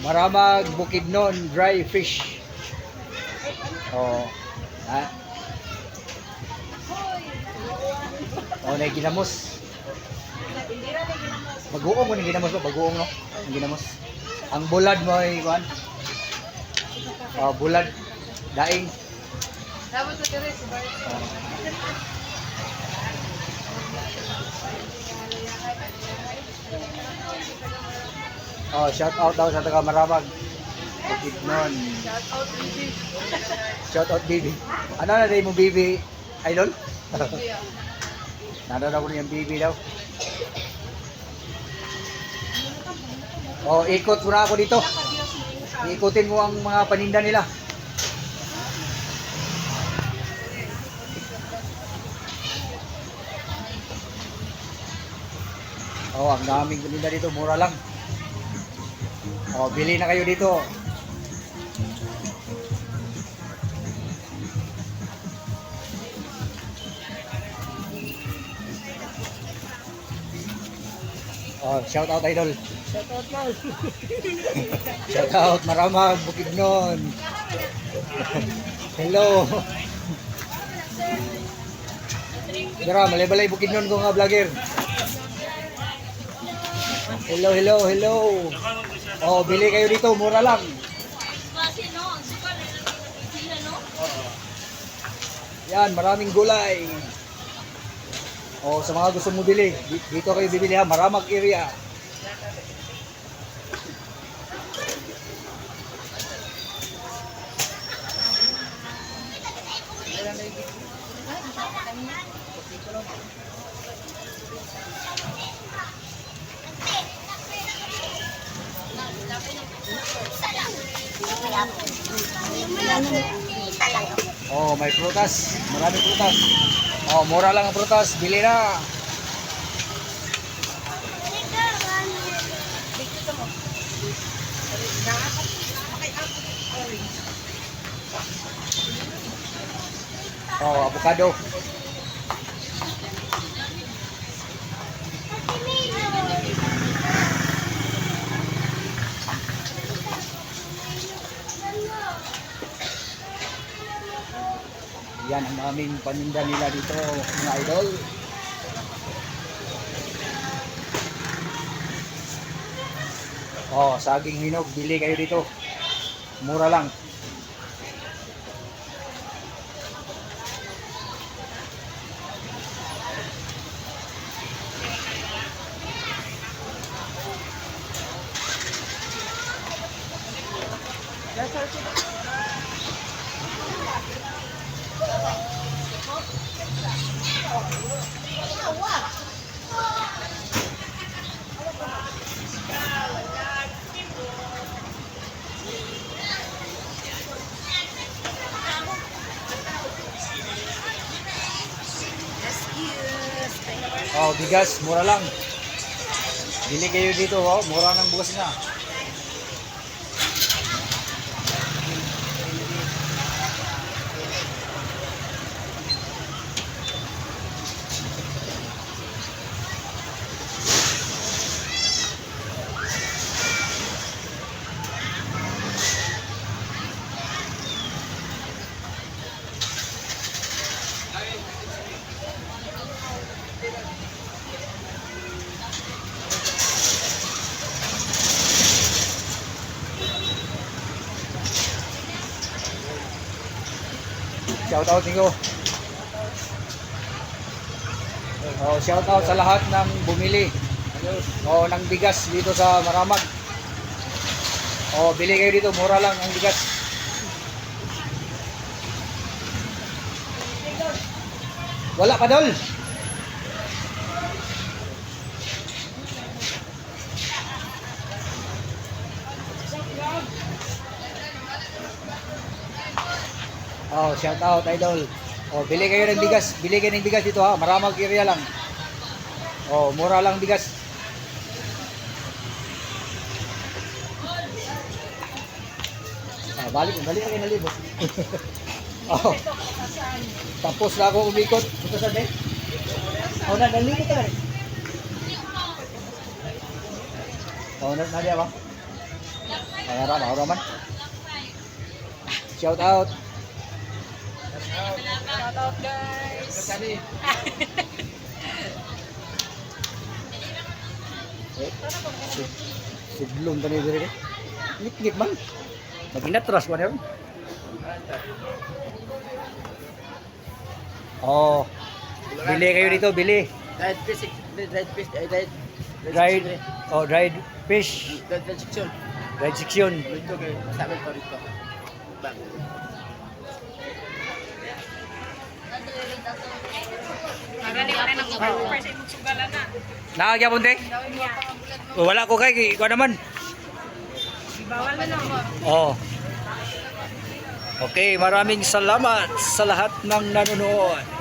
Maramag Bukidnon dry fish. Oh. Ha? Oh, na ginamos. Bagoong mo ni ginamos ba? Bagoong no? Ang ginamos. Ang bulad mo ay kuan. Oh, bulad daing. Dapat sa dire si Bart. Oh, shout out daw sa taga Maramag. Bukidnon. Shout out Bibi. Shout out Bibi. Ano na day mo Bibi? Idol? Nanonood ako niyang Bibi daw. Oh, ikot muna ako dito. Ikutin mo ang mga paninda nila. Oh, ang daming paninda dito, mura lang. Oh, bili na kayo dito. Oh, shout out idol. Shout out Mal. Shout out Maramag Bukidnon. Hello. Dara, malay-balay Bukidnon ko nga vlogger. Hello, hello, hello. Oh, bili kayo dito, mura lang. Yan, maraming gulay. Oh, sa mga gusto mo bili, dito kayo bibili ha, Maramag area. Oh, may prutas, maraming prutas. Oh, mura lang ang prutas, bili na. Oh, avocado. Yan ang aming paninda nila dito, mga idol. Oh, saging hinog, bili kayo dito. Mura lang. Oh, bigas, mura lang. Bili kayo dito, oh, mura ng bugas na. Shout out niyo. Oh, shout out sa lahat ng bumili. Oh, ng bigas dito sa Maramag. Oh, bili kayo dito, mura lang ang bigas. Wala pa dol. Oh, shout out idol. Oh, bili kayo ng bigas. Bili kayo ng bigas dito ha. Maramag area lang. Oh, mura lang bigas. Ah, balik kayo na libo. Oh. Tapos na ako umikot. Ito sa day. Oh, nalimit ka na rin. Oh, nadiya ba? Kaya ra, mahura man. Shout out. Shout out guys. Siglong tani diri. Ngit-ngit man. Maginatras ko na yun. Oh. Bili kayo dito, bili. Dried fish, Dried fish. dried section. Dried section. Dito kay sabi ko dito. Bang. Magani pa rin ang first imong sugalan na. Nakagya punte? Wala ko kay ikaw naman. Bawal na lang. Oh. Okay, maraming salamat sa lahat ng nanonood.